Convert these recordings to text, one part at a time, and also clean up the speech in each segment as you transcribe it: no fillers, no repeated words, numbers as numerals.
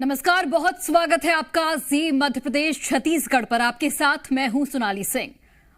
नमस्कार, बहुत स्वागत है आपका जी मध्य प्रदेश छत्तीसगढ़ पर। आपके साथ मैं हूं सोनाली सिंह।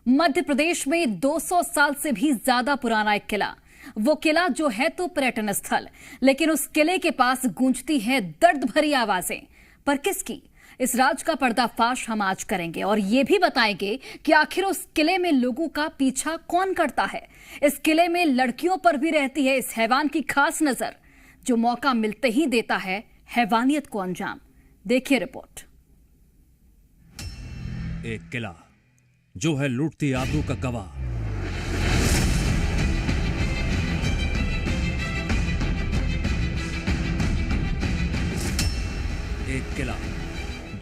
मध्य प्रदेश में 200 साल से भी ज्यादा पुराना एक किला। वो किला जो है तो पर्यटन स्थल, लेकिन उस किले के पास गूंजती है दर्द भरी आवाजें। पर किसकी? इस राज का पर्दाफाश हम आज करेंगे और ये भी बताएंगे कि आखिर उस किले में लोगों का पीछा कौन करता है। इस किले में लड़कियों पर भी रहती है इस हैवान की खास नजर, जो मौका मिलते ही देता है हैवानियत को अंजाम। देखिए रिपोर्ट। एक किला जो है लूटती आबरू का गवाह। एक किला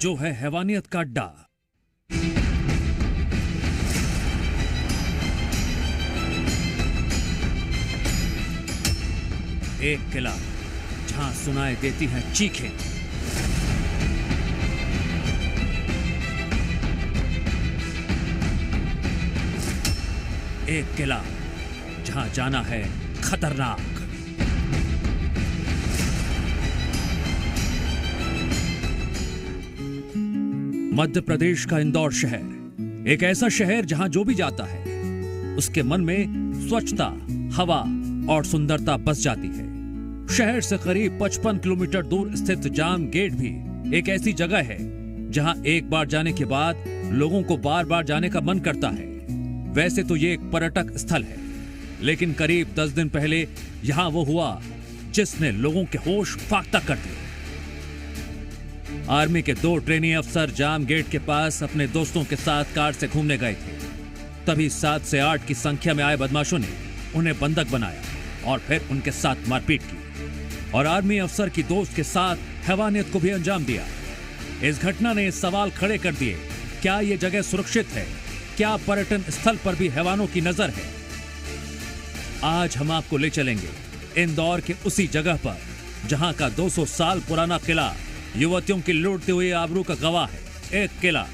जो है हैवानियत का अड्डा। एक किला जहां सुनाई देती हैं चीखें। एक किला जहां जाना है खतरनाक। मध्य प्रदेश का इंदौर शहर एक ऐसा शहर जहां जो भी जाता है उसके मन में स्वच्छता, हवा और सुंदरता बस जाती है। शहर से करीब 55 किलोमीटर दूर स्थित जाम गेट भी एक ऐसी जगह है जहां एक बार जाने के बाद लोगों को बार बार जाने का मन करता है। वैसे तो ये एक पर्यटक स्थल है, लेकिन करीब 10 दिन पहले यहां वो हुआ जिसने लोगों के होश फाख्ता कर दिए। आर्मी के 2 ट्रेनी अफसर जाम गेट के पास अपने दोस्तों के साथ कार से घूमने गए थे। तभी 7 से 8 की संख्या में आए बदमाशों ने उन्हें बंधक बनाया और फिर उनके साथ मारपीट की और आर्मी अफसर की दोस्त के साथ हैवानियत को भी अंजाम दिया। इस घटना ने सवाल खड़े कर दिए, क्या यह जगह सुरक्षित है? क्या पर्यटन स्थल पर भी हैवानों की नजर है? आज हम आपको ले चलेंगे इंदौर के उसी जगह पर जहां का 200 साल पुराना किला युवतियों की लूटती हुई आबरू का गवाह है। एक किला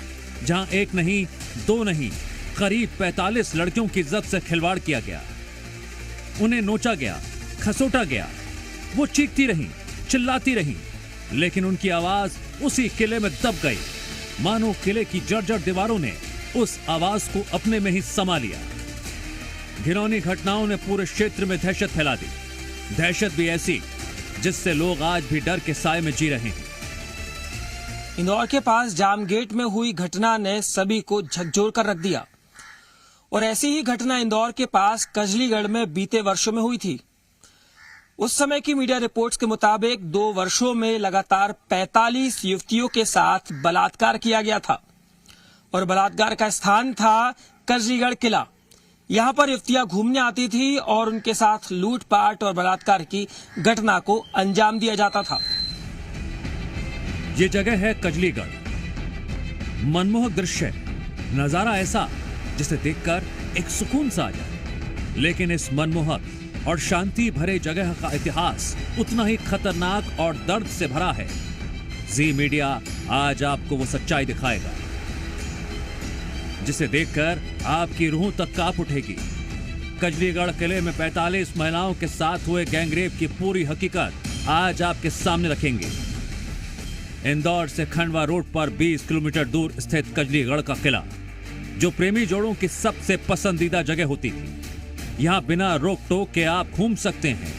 जहां एक नहीं, 2 नहीं, करीब 45 लड़कियों की इज्जत से खिलवाड़ किया गया। उन्हें नोचा गया, खसोटा गया। वो चीखती रहीं, चिल्लाती रहीं, लेकिन उनकी आवाज उसी किले में दब गई। मानो किले की जर्जर दीवारों ने उस आवाज को अपने में ही समा लिया। घिनौनी घटनाओं ने पूरे क्षेत्र में दहशत फैला दी। दहशत भी ऐसी जिससे लोग आज भी डर के साए में जी रहे हैं। इंदौर के पास जाम गेट में हुई घटना ने सभी को झकझोर कर रख दिया। और ऐसी ही घटना इंदौर के पास कजलीगढ़ में बीते वर्षों में हुई थी। उस समय की मीडिया रिपोर्ट्स के मुताबिक 2 वर्षों में लगातार 45 युवतियों के साथ बलात्कार किया गया था और बलात्कार का स्थान था कजलीगढ़ किला। यहां पर युवतियां घूमने आती थी और उनके साथ लूटपाट और बलात्कार की घटना को अंजाम दिया जाता था। ये जगह है कजलीगढ़। मनमोहक दृश्य, नजारा ऐसा जिसे देखकर एक सुकून सा आ जाए। लेकिन इस मनमोहक और शांति भरे जगह का इतिहास उतना ही खतरनाक और दर्द से भरा है। जी मीडिया आज आपको वो सच्चाई दिखाएगा जिसे देखकर आपकी रूह तक कांप उठेगी। कजलीगढ़ किले में 45 महिलाओं के साथ हुए गैंगरेप की पूरी हकीकत आज आपके सामने रखेंगे। इंदौर से खंडवा रोड पर 20 किलोमीटर दूर स्थित कजलीगढ़ का किला, जो प्रेमी जोड़ों की सबसे पसंदीदा जगह होती थी। यहां बिना रोक टोक के आप घूम सकते हैं।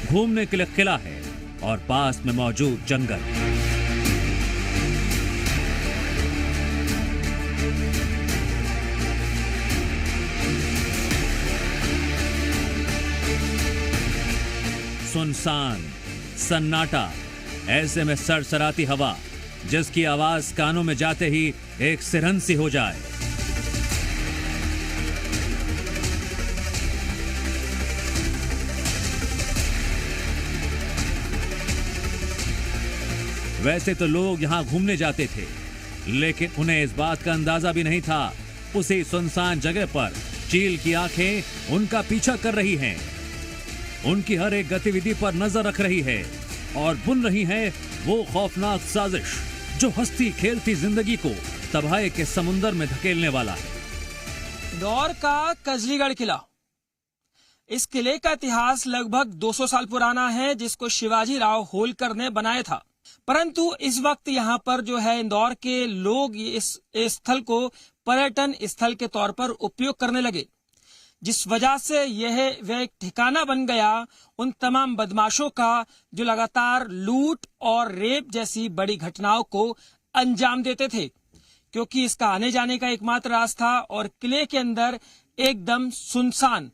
घूमने के लिए किला है और पास में मौजूद जंगल। सुनसान सन्नाटा, ऐसे में सरसराती हवा जिसकी आवाज कानों में जाते ही एक सिरहन सी हो जाए। वैसे तो लोग यहां घूमने जाते थे, लेकिन उन्हें इस बात का अंदाजा भी नहीं था उसी सुनसान जगह पर चील की आंखें उनका पीछा कर रही हैं। उनकी हर एक गतिविधि पर नजर रख रही है और बुन रही है वो खौफनाक साजिश जो हंसती खेलती जिंदगी को तबाही के समुंदर में धकेलने वाला है। इंदौर का कजलीगढ़ किला। इस किले का इतिहास लगभग 200 साल पुराना है, जिसको शिवाजी राव होलकर ने बनाया था। परंतु इस वक्त यहाँ पर जो है इंदौर के लोग इस स्थल को पर्यटन स्थल के तौर पर उपयोग करने लगे, जिस वजह से वह एक ठिकाना बन गया उन तमाम बदमाशों का जो लगातार लूट और रेप जैसी बड़ी घटनाओं को अंजाम देते थे, क्योंकि इसका आने जाने का एकमात्र रास्ता और किले के अंदर एकदम सुनसान।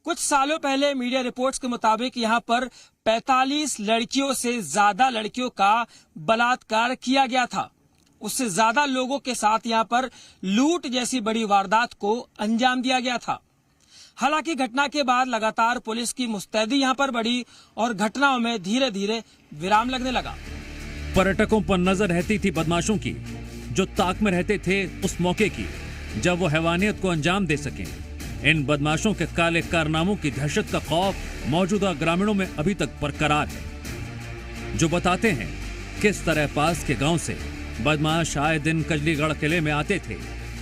कुछ सालों पहले मीडिया रिपोर्ट्स के मुताबिक यहाँ पर 45 लड़कियों से ज्यादा लड़कियों का बलात्कार किया गया था। उससे ज्यादा लोगों के साथ यहाँ पर लूट जैसी बड़ी वारदात को अंजाम दिया गया था। हालांकि घटना के बाद लगातार पुलिस की मुस्तैदी यहाँ पर बढ़ी और घटनाओं में धीरे धीरे विराम लगने लगा। पर्यटकों पर नजर रहती थी बदमाशों की, जो ताक में रहते थे उस मौके की जब वो हैवानियत को अंजाम दे सकें। इन बदमाशों के काले कारनामों की दहशत का खौफ मौजूदा ग्रामीणों में अभी तक बरकरार है, जो बताते हैं किस तरह पास के गांव से बदमाश आए दिन कजलीगढ़ किले में आते थे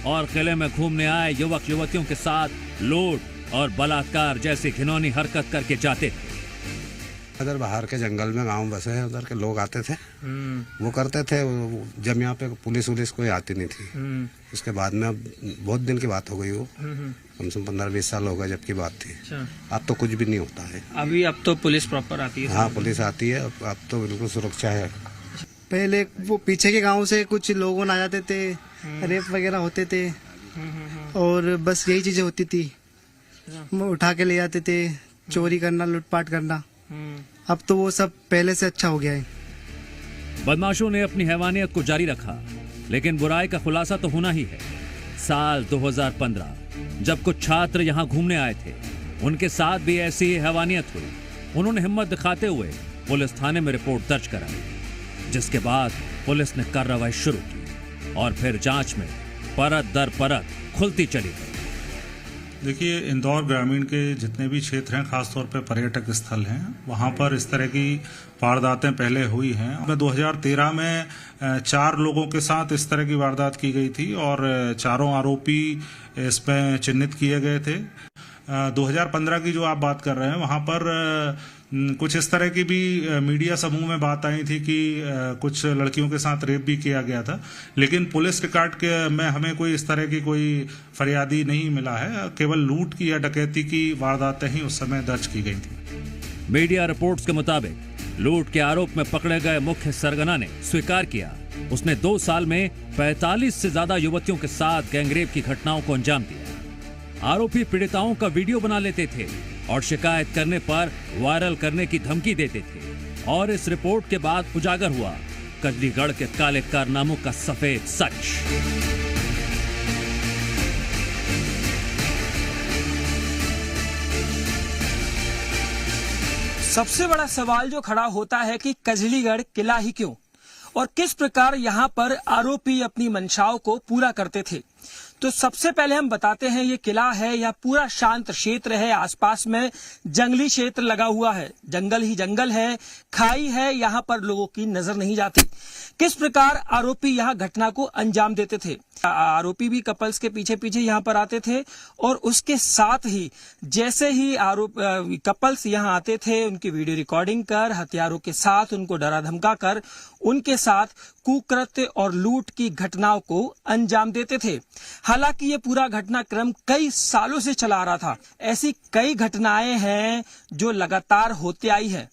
और किले में घूमने आए युवक युवतियों के साथ लूट और बलात्कार जैसी घिनौनी हरकत करके जाते थे। उधर बाहर के जंगल में गांव बसे हैं, उधर के लोग आते थे, वो करते थे। जब यहाँ पे पुलिस वुलिस कोई आती नहीं थी। उसके बाद में अब बहुत दिन की बात हो गई, वो कम से कम 15-20 साल हो गए जब की बात थी। अब तो कुछ भी नहीं होता है। अभी अब तो पुलिस प्रॉपर आती है। हाँ, पुलिस आती है, अब तो बिल्कुल सुरक्षा है। पहले वो पीछे के गांव से कुछ लोग आ जाते थे, रेप वगैरह होते थे और बस यही चीजें होती थी। उठा के ले जाते थे, चोरी करना, लूटपाट करना। अब तो वो सब पहले से अच्छा हो गया है। बदमाशों ने अपनी हैवानियत को जारी रखा, लेकिन बुराई का खुलासा तो होना ही है। साल 2015 जब कुछ छात्र यहाँ घूमने आए थे, उनके साथ भी ऐसी हैवानियत हुई। उन्होंने हिम्मत दिखाते हुए पुलिस थाने में रिपोर्ट दर्ज कराई, जिसके बाद पुलिस ने कार्रवाई शुरू की और फिर जांच में परत दर परत खुलती चली गई। देखिए, इंदौर ग्रामीण के जितने भी क्षेत्र हैं, खासतौर पर पर्यटक स्थल हैं, वहाँ पर इस तरह की वारदातें पहले हुई हैं। 2013 में 4 लोगों के साथ इस तरह की वारदात की गई थी और चारों आरोपी इसमें चिन्हित किए गए थे। 2015 की जो आप बात कर रहे हैं, वहाँ पर कुछ इस तरह की भी मीडिया समूह में बात आई थी कि कुछ लड़कियों के साथ रेप भी किया गया था, लेकिन पुलिस रिकॉर्ड के में हमें कोई इस तरह की कोई फरियादी नहीं मिला है। केवल लूट की या डकैती की वारदातें ही उस समय दर्ज की गई थी। मीडिया रिपोर्ट्स के मुताबिक लूट के आरोप में पकड़े गए मुख्य सरगना ने स्वीकार किया उसने 2 साल में 45 से ज्यादा युवतियों के साथ गैंगरेप की घटनाओं को अंजाम दिया। आरोपी पीड़िताओं का वीडियो बना लेते थे और शिकायत करने पर वायरल करने की धमकी देते थे। और इस रिपोर्ट के बाद उजागर हुआ कजलीगढ़ के काले कारनामों का सफेद सच। सबसे बड़ा सवाल जो खड़ा होता है कि कजलीगढ़ किला ही क्यों और किस प्रकार यहाँ पर आरोपी अपनी मंशाओं को पूरा करते थे। तो सबसे पहले हम बताते हैं ये किला है या पूरा शांत क्षेत्र है, आसपास में जंगली क्षेत्र लगा हुआ है, जंगल ही जंगल है, खाई है, यहाँ पर लोगों की नजर नहीं जाती। किस प्रकार आरोपी यहाँ घटना को अंजाम देते थे। आरोपी भी कपल्स के पीछे पीछे यहाँ पर आते थे और उसके साथ ही जैसे ही कपल्स यहाँ आते थे, उनकी वीडियो रिकॉर्डिंग कर हथियारों के साथ उनको डरा धमका कर उनके साथ कुकृत्य और लूट की घटनाओं को अंजाम देते थे। हालांकि ये पूरा घटनाक्रम कई सालों से चला आ रहा था। ऐसी कई घटनाएं हैं जो लगातार होती आई है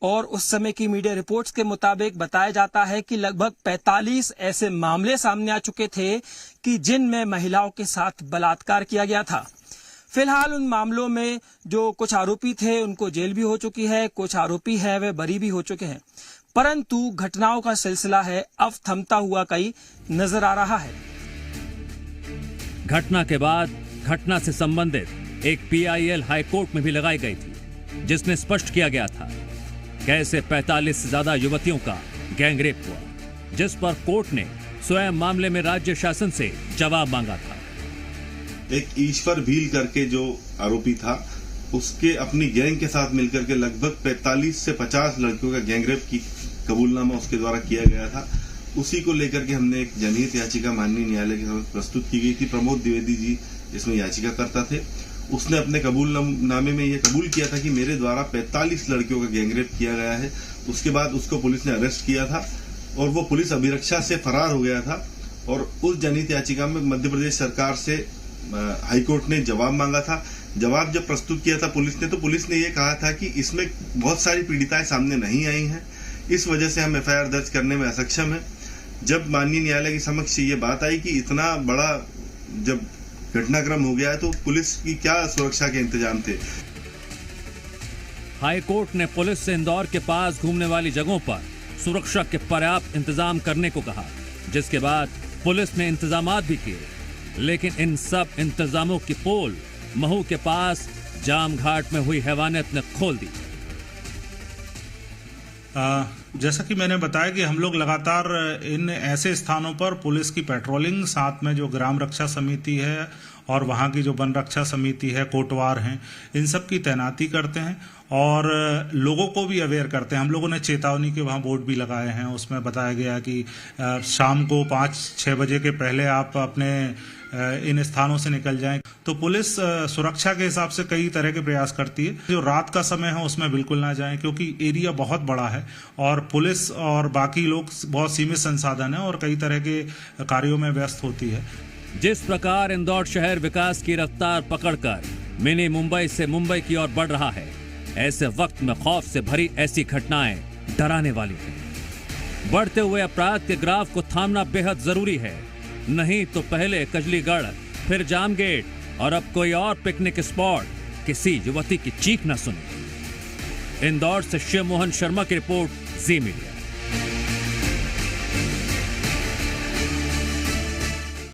और उस समय की मीडिया रिपोर्ट्स के मुताबिक बताया जाता है कि लगभग 45 ऐसे मामले सामने आ चुके थे कि जिनमें महिलाओं के साथ बलात्कार किया गया था। फिलहाल उन मामलों में जो कुछ आरोपी थे उनको जेल भी हो चुकी है, कुछ आरोपी है वे बरी भी हो चुके हैं, परंतु घटनाओं का सिलसिला है अब थमता हुआ कहीं नजर आ रहा है। घटना के बाद घटना से संबंधित एक PIL हाई कोर्ट में भी लगाई गई थी, जिसने स्पष्ट किया गया था कैसे 45 से ज्यादा युवतियों का गैंगरेप हुआ, जिस पर कोर्ट ने स्वयं मामले में राज्य शासन से जवाब मांगा था। एक ईश्वर भील करके जो आरोपी था, उसके अपनी गैंग के साथ मिलकर के लगभग 45 से 50 लड़कियों का गैंगरेप की कबूलनामा उसके द्वारा किया गया था। उसी को लेकर के हमने एक जनहित याचिका माननीय न्यायालय के समक्ष प्रस्तुत की गई थी। प्रमोद द्विवेदी जी इसमें याचिकाकर्ता थे। उसने अपने कबूलनामे में यह कबूल किया था कि मेरे द्वारा 45 लड़कियों का गैंगरेप किया गया है उसके बाद उसको पुलिस ने अरेस्ट किया था और वो पुलिस अभिरक्षा से फरार हो गया था। और उस जनहित याचिका में मध्य प्रदेश सरकार से हाईकोर्ट ने जवाब मांगा था। जवाब जब प्रस्तुत किया था पुलिस ने, तो पुलिस ने ये कहा था कि इसमें बहुत सारी पीड़िताएं सामने नहीं आई हैं, इस वजह से हम एफआईआर दर्ज करने में असक्षम हैं। जब माननीय न्यायालय के समक्ष ये बात आई कि इतना बड़ा जब घटनाक्रम हो गया है तो पुलिस की क्या सुरक्षा के इंतजाम थे। हाईकोर्ट ने पुलिस से इंदौर के पास घूमने वाली जगहों पर सुरक्षा के पर्याप्त इंतजाम करने को कहा, जिसके बाद पुलिस ने इंतजामात भी किए। लेकिन इन सब इंतजामों की पोल महू के पास जाम घाट में हुई हैवानियत ने खोल दी। जैसा कि मैंने बताया कि हम लोग लगातार इन ऐसे स्थानों पर पुलिस की पेट्रोलिंग, साथ में जो ग्राम रक्षा समिति है और वहाँ की जो वन रक्षा समिति है, कोटवार हैं, इन सब की तैनाती करते हैं और लोगों को भी अवेयर करते हैं। हम लोगों ने चेतावनी के वहाँ बोर्ड भी लगाए हैं, उसमें बताया गया कि शाम को 5-6 बजे के पहले आप अपने इन स्थानों से निकल जाएं। तो पुलिस सुरक्षा के हिसाब से कई तरह के प्रयास करती है। जो रात का समय है उसमें बिल्कुल ना जाएं, क्योंकि एरिया बहुत बड़ा है और पुलिस और बाकी लोग बहुत सीमित संसाधन है और कई तरह के कार्यों में व्यस्त होती है। जिस प्रकार इंदौर शहर विकास की रफ्तार पकड़कर मिनी मुंबई से मुंबई की ओर बढ़ रहा है, ऐसे वक्त में खौफ से भरी ऐसी घटनाएं डराने वाली हैं। बढ़ते हुए अपराध के ग्राफ को थामना बेहद जरूरी है, नहीं तो पहले कजलीगढ़, फिर जामगेट और अब कोई और पिकनिक स्पॉट किसी युवती की चीख न सुने। इंदौर से शिव मोहन शर्मा की रिपोर्ट, जी मीडिया।